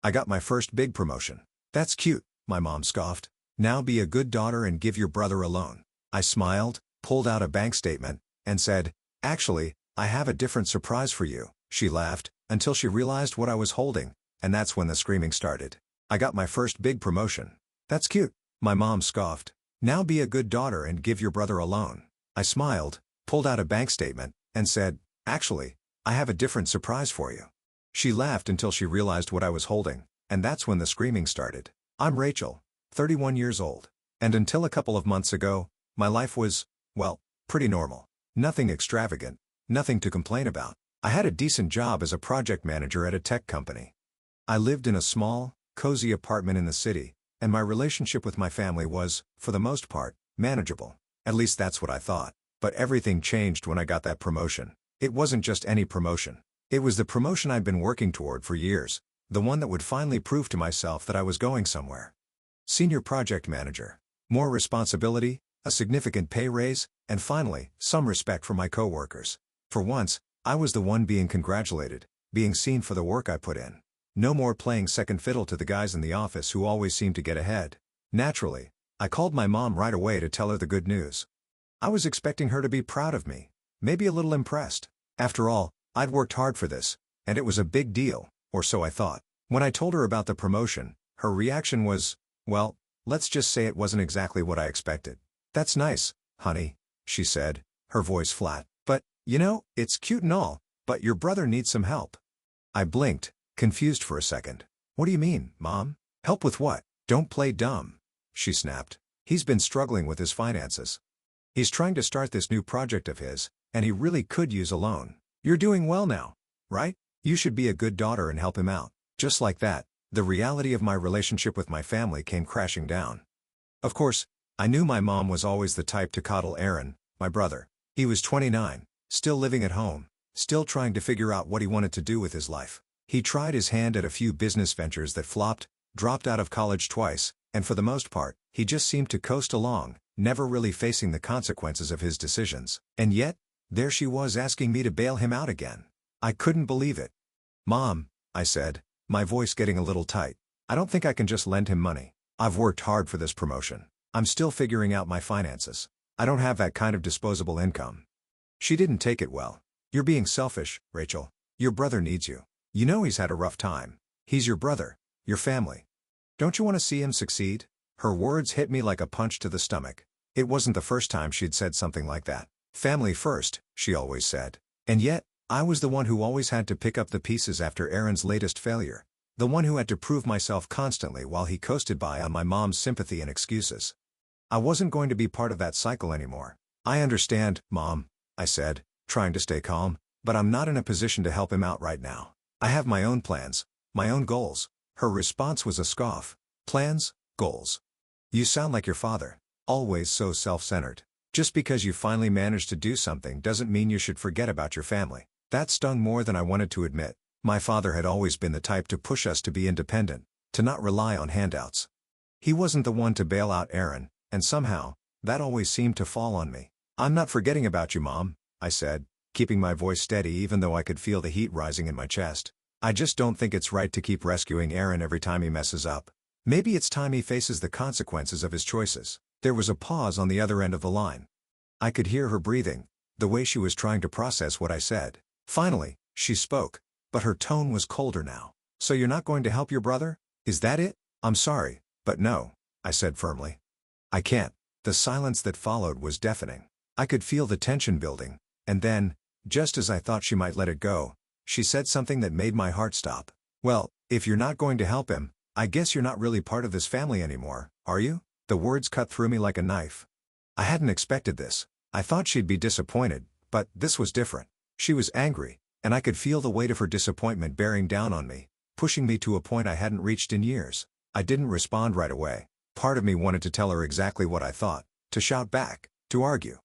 I got my first big promotion. That's cute, my mom scoffed. Now be a good daughter and give your brother a loan. I smiled, pulled out a bank statement, and said, actually, I have a different surprise for you. She laughed, until she realized what I was holding, and that's when the screaming started. I got my first big promotion. That's cute, my mom scoffed. Now be a good daughter and give your brother a loan. I smiled, pulled out a bank statement, and said, actually, I have a different surprise for you. She laughed until she realized what I was holding, and that's when the screaming started. I'm Rachel, 31 years old. And until a couple of months ago, my life was, well, pretty normal. Nothing extravagant, nothing to complain about. I had a decent job as a project manager at a tech company. I lived in a small, cozy apartment in the city, and my relationship with my family was, for the most part, manageable. At least that's what I thought. But everything changed when I got that promotion. It wasn't just any promotion. It was the promotion I'd been working toward for years, the one that would finally prove to myself that I was going somewhere. Senior project manager. More responsibility, a significant pay raise, and finally, some respect from my coworkers. For once, I was the one being congratulated, being seen for the work I put in. No more playing second fiddle to the guys in the office who always seemed to get ahead. Naturally, I called my mom right away to tell her the good news. I was expecting her to be proud of me, maybe a little impressed. After all, I'd worked hard for this, and it was a big deal, or so I thought. When I told her about the promotion, her reaction was, well, let's just say it wasn't exactly what I expected. That's nice, honey, she said, her voice flat. But, you know, it's cute and all, but your brother needs some help. I blinked, confused for a second. What do you mean, Mom? Help with what? Don't play dumb, she snapped. He's been struggling with his finances. He's trying to start this new project of his, and he really could use a loan. You're doing well now, right? You should be a good daughter and help him out. Just like that, the reality of my relationship with my family came crashing down. Of course, I knew my mom was always the type to coddle Aaron, my brother. He was 29, still living at home, still trying to figure out what he wanted to do with his life. He tried his hand at a few business ventures that flopped, dropped out of college twice, and for the most part, he just seemed to coast along, never really facing the consequences of his decisions. And yet, there she was asking me to bail him out again. I couldn't believe it. Mom, I said, my voice getting a little tight, I don't think I can just lend him money. I've worked hard for this promotion. I'm still figuring out my finances. I don't have that kind of disposable income. She didn't take it well. You're being selfish, Rachel. Your brother needs you. You know he's had a rough time. He's your brother, your family. Don't you want to see him succeed? Her words hit me like a punch to the stomach. It wasn't the first time she'd said something like that. Family first, she always said. And yet, I was the one who always had to pick up the pieces after Aaron's latest failure. The one who had to prove myself constantly while he coasted by on my mom's sympathy and excuses. I wasn't going to be part of that cycle anymore. I understand, Mom, I said, trying to stay calm, but I'm not in a position to help him out right now. I have my own plans, my own goals. Her response was a scoff. Plans? Goals? You sound like your father, always so self-centered. Just because you finally managed to do something doesn't mean you should forget about your family. That stung more than I wanted to admit. My father had always been the type to push us to be independent, to not rely on handouts. He wasn't the one to bail out Aaron, and somehow, that always seemed to fall on me. I'm not forgetting about you, Mom, I said, keeping my voice steady even though I could feel the heat rising in my chest. I just don't think it's right to keep rescuing Aaron every time he messes up. Maybe it's time he faces the consequences of his choices. There was a pause on the other end of the line. I could hear her breathing, the way she was trying to process what I said. Finally, she spoke, but her tone was colder now. So you're not going to help your brother? Is that it? I'm sorry, but no, I said firmly. I can't. The silence that followed was deafening. I could feel the tension building, and then, just as I thought she might let it go, she said something that made my heart stop. Well, if you're not going to help him, I guess you're not really part of this family anymore, are you? The words cut through me like a knife. I hadn't expected this. I thought she'd be disappointed, but this was different. She was angry, and I could feel the weight of her disappointment bearing down on me, pushing me to a point I hadn't reached in years. I didn't respond right away. Part of me wanted to tell her exactly what I thought, to shout back, to argue.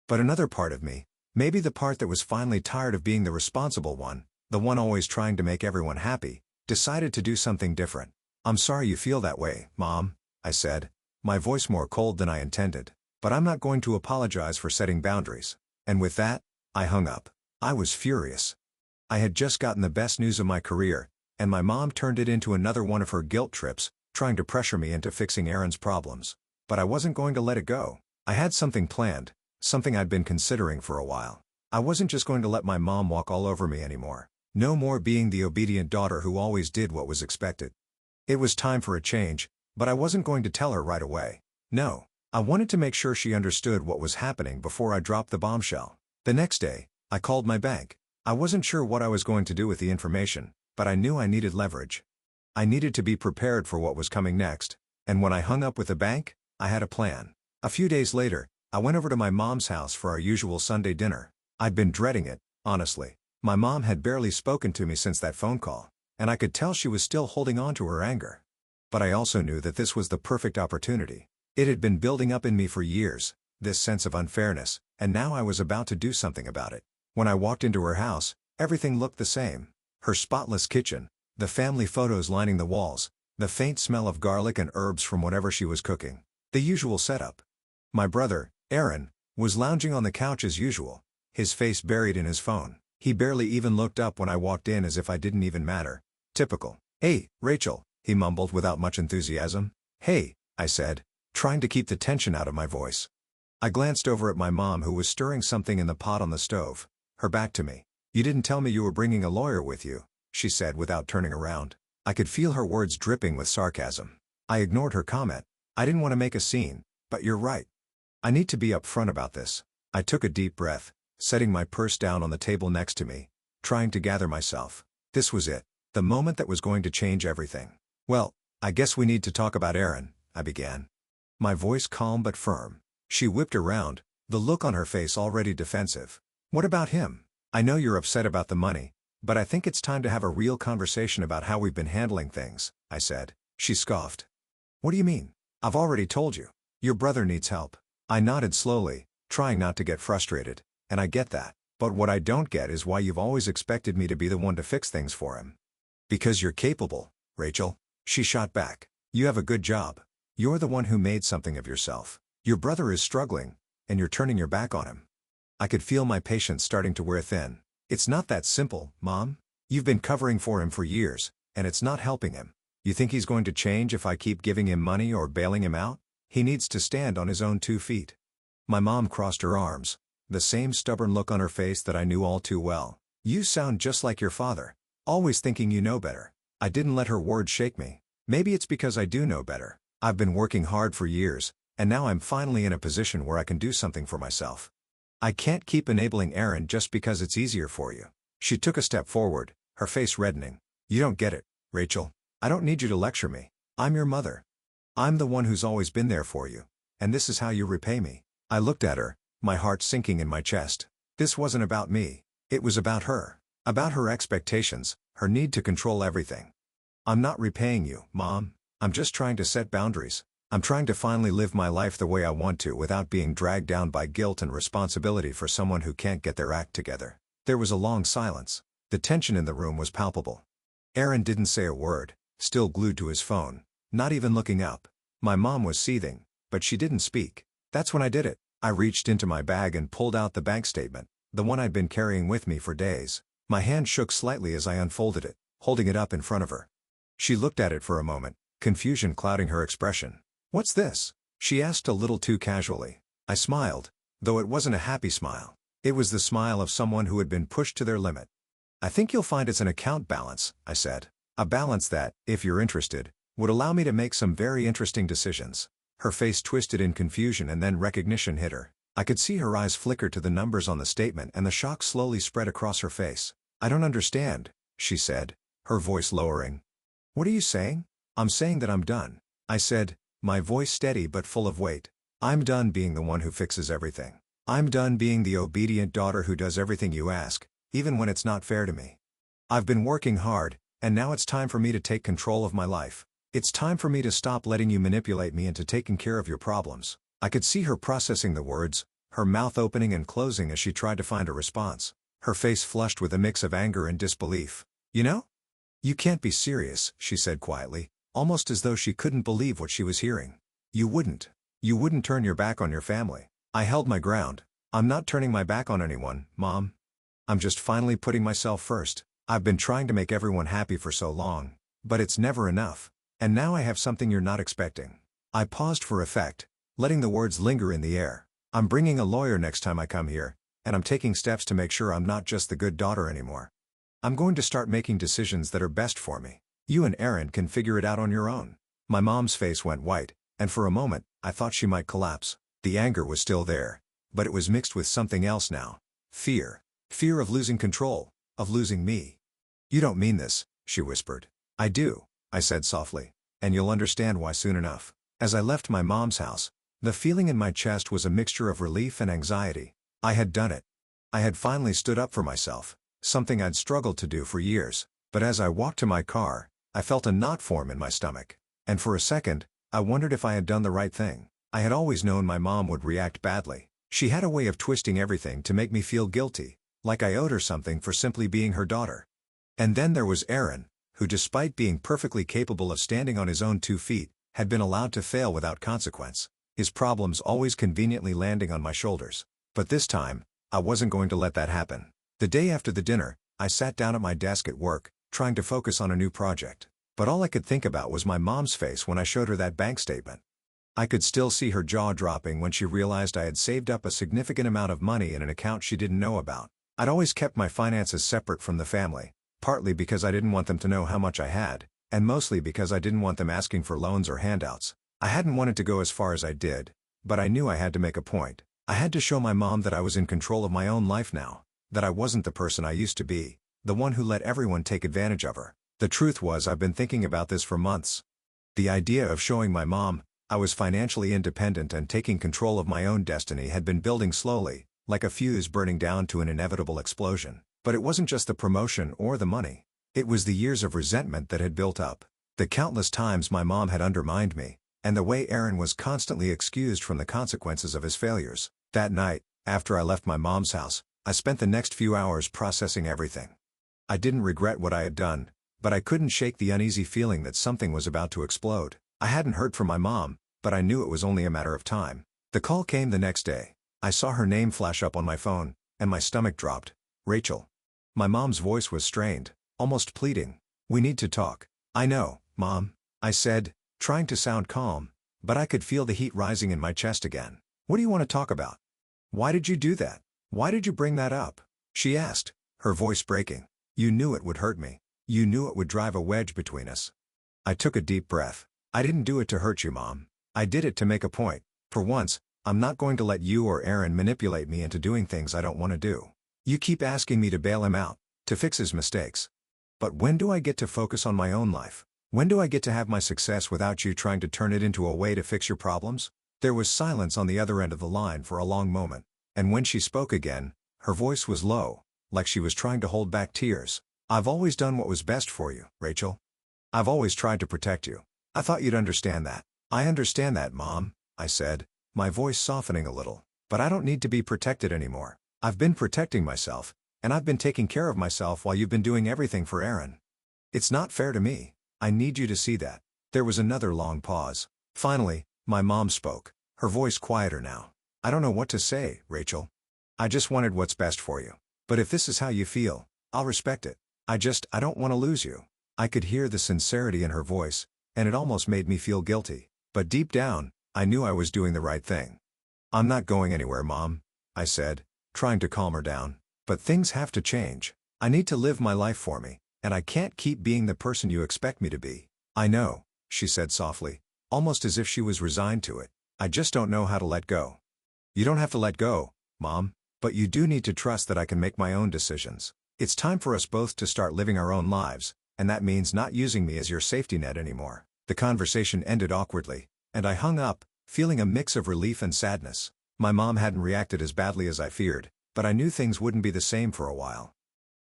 But another part of me, maybe the part that was finally tired of being the responsible one, the one always trying to make everyone happy, decided to do something different. I'm sorry you feel that way, Mom, I said, my voice more cold than I intended. But I'm not going to apologize for setting boundaries. And with that, I hung up. I was furious. I had just gotten the best news of my career, and my mom turned it into another one of her guilt trips, trying to pressure me into fixing Aaron's problems. But I wasn't going to let it go. I had something planned, something I'd been considering for a while. I wasn't just going to let my mom walk all over me anymore. No more being the obedient daughter who always did what was expected. It was time for a change, but I wasn't going to tell her right away. No, I wanted to make sure she understood what was happening before I dropped the bombshell. The next day, I called my bank. I wasn't sure what I was going to do with the information, but I knew I needed leverage. I needed to be prepared for what was coming next, and when I hung up with the bank, I had a plan. A few days later, I went over to my mom's house for our usual Sunday dinner. I'd been dreading it, honestly. My mom had barely spoken to me since that phone call, and I could tell she was still holding on to her anger. But I also knew that this was the perfect opportunity. It had been building up in me for years, this sense of unfairness, and now I was about to do something about it. When I walked into her house, everything looked the same. Her spotless kitchen, the family photos lining the walls, the faint smell of garlic and herbs from whatever she was cooking. The usual setup. My brother, Aaron, was lounging on the couch as usual, his face buried in his phone. He barely even looked up when I walked in, as if I didn't even matter. Typical. "Hey, Rachel," he mumbled without much enthusiasm. "Hey," I said, trying to keep the tension out of my voice. I glanced over at my mom, who was stirring something in the pot on the stove, her back to me. "You didn't tell me you were bringing a lawyer with you," she said without turning around. I could feel her words dripping with sarcasm. I ignored her comment. I didn't want to make a scene, but you're right. I need to be upfront about this. I took a deep breath, setting my purse down on the table next to me, trying to gather myself. This was it, the moment that was going to change everything. "Well, I guess we need to talk about Aaron," I began. My voice calm but firm. She whipped around, the look on her face already defensive. "What about him? I know you're upset about the money, but I think it's time to have a real conversation about how we've been handling things," I said. She scoffed. "What do you mean? I've already told you. Your brother needs help." I nodded slowly, trying not to get frustrated. "And I get that. But what I don't get is why you've always expected me to be the one to fix things for him." "Because you're capable, Rachel," she shot back. "You have a good job. You're the one who made something of yourself. Your brother is struggling, and you're turning your back on him." I could feel my patience starting to wear thin. "It's not that simple, Mom. You've been covering for him for years, and it's not helping him. You think he's going to change if I keep giving him money or bailing him out? He needs to stand on his own 2 feet. My mom crossed her arms, the same stubborn look on her face that I knew all too well. "You sound just like your father, always thinking you know better." I didn't let her words shake me. Maybe it's because I do know better. I've been working hard for years, and now I'm finally in a position where I can do something for myself. I can't keep enabling Aaron just because it's easier for you. She took a step forward, her face reddening. "You don't get it, Rachel. I don't need you to lecture me. I'm your mother. I'm the one who's always been there for you, and this is how you repay me." I looked at her, my heart sinking in my chest. This wasn't about me. It was about her. About her expectations, her need to control everything. "I'm not repaying you, Mom. I'm just trying to set boundaries. I'm trying to finally live my life the way I want to without being dragged down by guilt and responsibility for someone who can't get their act together." There was a long silence. The tension in the room was palpable. Aaron didn't say a word, still glued to his phone, not even looking up. My mom was seething, but she didn't speak. That's when I did it. I reached into my bag and pulled out the bank statement, the one I'd been carrying with me for days. My hand shook slightly as I unfolded it, holding it up in front of her. She looked at it for a moment, confusion clouding her expression. "What's this?" she asked a little too casually. I smiled, though it wasn't a happy smile. It was the smile of someone who had been pushed to their limit. "I think you'll find it's an account balance," I said. "A balance that, if you're interested, would allow me to make some very interesting decisions." Her face twisted in confusion and then recognition hit her. I could see her eyes flicker to the numbers on the statement and the shock slowly spread across her face. "I don't understand," she said, her voice lowering. "What are you saying?" "I'm saying that I'm done," I said, my voice steady but full of weight. "I'm done being the one who fixes everything. I'm done being the obedient daughter who does everything you ask, even when it's not fair to me. I've been working hard, and now it's time for me to take control of my life. It's time for me to stop letting you manipulate me into taking care of your problems." I could see her processing the words, her mouth opening and closing as she tried to find a response. Her face flushed with a mix of anger and disbelief. "You know? You can't be serious," she said quietly, almost as though she couldn't believe what she was hearing. You wouldn't turn your back on your family." I held my ground. "I'm not turning my back on anyone, Mom. I'm just finally putting myself first." I've been trying to make everyone happy for so long, but it's never enough. And now I have something you're not expecting. I paused for effect, letting the words linger in the air. I'm bringing a lawyer next time I come here, and I'm taking steps to make sure I'm not just the good daughter anymore. I'm going to start making decisions that are best for me. You and Aaron can figure it out on your own. My mom's face went white, and for a moment, I thought she might collapse. The anger was still there, but it was mixed with something else now. Fear. Fear of losing control, of losing me. You don't mean this, she whispered. I do, I said softly, and you'll understand why soon enough. As I left my mom's house, the feeling in my chest was a mixture of relief and anxiety. I had done it. I had finally stood up for myself, something I'd struggled to do for years. But as I walked to my car, I felt a knot form in my stomach. And for a second, I wondered if I had done the right thing. I had always known my mom would react badly. She had a way of twisting everything to make me feel guilty, like I owed her something for simply being her daughter. And then there was Aaron, who despite being perfectly capable of standing on his own 2 feet, had been allowed to fail without consequence, his problems always conveniently landing on my shoulders. But this time, I wasn't going to let that happen. The day after the dinner, I sat down at my desk at work, trying to focus on a new project. But all I could think about was my mom's face when I showed her that bank statement. I could still see her jaw dropping when she realized I had saved up a significant amount of money in an account she didn't know about. I'd always kept my finances separate from the family, partly because I didn't want them to know how much I had, and mostly because I didn't want them asking for loans or handouts. I hadn't wanted to go as far as I did, but I knew I had to make a point. I had to show my mom that I was in control of my own life now, that I wasn't the person I used to be, the one who let everyone take advantage of her. The truth was I've been thinking about this for months. The idea of showing my mom I was financially independent and taking control of my own destiny had been building slowly, like a fuse burning down to an inevitable explosion. But it wasn't just the promotion or the money. It was the years of resentment that had built up. The countless times my mom had undermined me, and the way Aaron was constantly excused from the consequences of his failures. That night, after I left my mom's house, I spent the next few hours processing everything. I didn't regret what I had done, but I couldn't shake the uneasy feeling that something was about to explode. I hadn't heard from my mom, but I knew it was only a matter of time. The call came the next day. I saw her name flash up on my phone, and my stomach dropped. Rachel. My mom's voice was strained, almost pleading. We need to talk. I know, Mom, I said, trying to sound calm, but I could feel the heat rising in my chest again. What do you want to talk about? Why did you do that? Why did you bring that up? She asked, her voice breaking. You knew it would hurt me. You knew it would drive a wedge between us. I took a deep breath. I didn't do it to hurt you, Mom. I did it to make a point. For once, I'm not going to let you or Aaron manipulate me into doing things I don't want to do. You keep asking me to bail him out, to fix his mistakes. But when do I get to focus on my own life? When do I get to have my success without you trying to turn it into a way to fix your problems? There was silence on the other end of the line for a long moment, and when she spoke again, her voice was low, like she was trying to hold back tears. I've always done what was best for you, Rachel. I've always tried to protect you. I thought you'd understand that. I understand that, Mom, I said, my voice softening a little. But I don't need to be protected anymore. I've been protecting myself, and I've been taking care of myself while you've been doing everything for Aaron. It's not fair to me. I need you to see that. There was another long pause. Finally, my mom spoke, her voice quieter now. I don't know what to say, Rachel. I just wanted what's best for you. But if this is how you feel, I'll respect it. I don't want to lose you. I could hear the sincerity in her voice, and it almost made me feel guilty. But deep down, I knew I was doing the right thing. I'm not going anywhere, Mom, I said, trying to calm her down. But things have to change. I need to live my life for me, and I can't keep being the person you expect me to be. I know, she said softly, almost as if she was resigned to it. I just don't know how to let go. You don't have to let go, Mom, but you do need to trust that I can make my own decisions. It's time for us both to start living our own lives, and that means not using me as your safety net anymore. The conversation ended awkwardly, and I hung up, feeling a mix of relief and sadness. My mom hadn't reacted as badly as I feared, but I knew things wouldn't be the same for a while.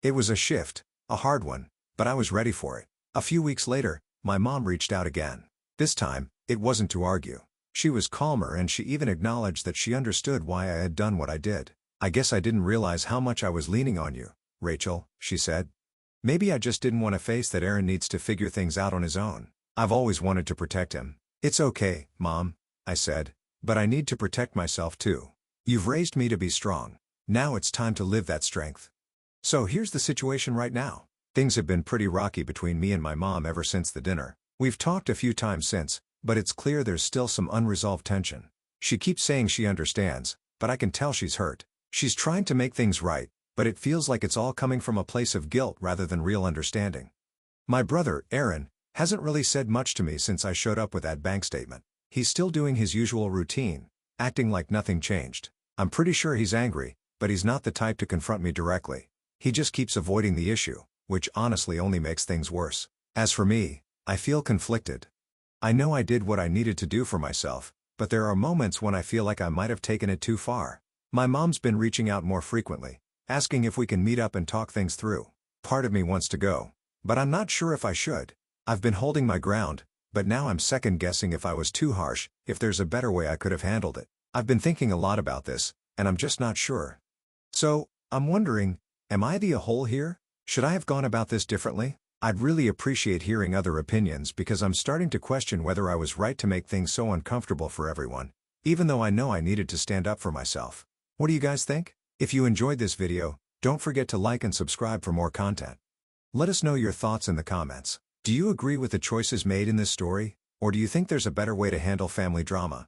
It was a shift, a hard one, but I was ready for it. A few weeks later, my mom reached out again. This time, it wasn't to argue. She was calmer and she even acknowledged that she understood why I had done what I did. I guess I didn't realize how much I was leaning on you, Rachel, she said. Maybe I just didn't want to face that Aaron needs to figure things out on his own. I've always wanted to protect him. It's okay, Mom, I said, but I need to protect myself too. You've raised me to be strong. Now it's time to live that strength. So here's the situation right now. Things have been pretty rocky between me and my mom ever since the dinner. We've talked a few times since, but it's clear there's still some unresolved tension. She keeps saying she understands, but I can tell she's hurt. She's trying to make things right, but it feels like it's all coming from a place of guilt rather than real understanding. My brother, Aaron, hasn't really said much to me since I showed up with that bank statement. He's still doing his usual routine, acting like nothing changed. I'm pretty sure he's angry, but he's not the type to confront me directly. He just keeps avoiding the issue, which honestly only makes things worse. As for me, I feel conflicted. I know I did what I needed to do for myself, but there are moments when I feel like I might have taken it too far. My mom's been reaching out more frequently, asking if we can meet up and talk things through. Part of me wants to go, but I'm not sure if I should. I've been holding my ground, but now I'm second-guessing if I was too harsh, if there's a better way I could have handled it. I've been thinking a lot about this, and I'm just not sure. So, I'm wondering, am I the a-hole here? Should I have gone about this differently? I'd really appreciate hearing other opinions because I'm starting to question whether I was right to make things so uncomfortable for everyone, even though I know I needed to stand up for myself. What do you guys think? If you enjoyed this video, don't forget to like and subscribe for more content. Let us know your thoughts in the comments. Do you agree with the choices made in this story, or do you think there's a better way to handle family drama?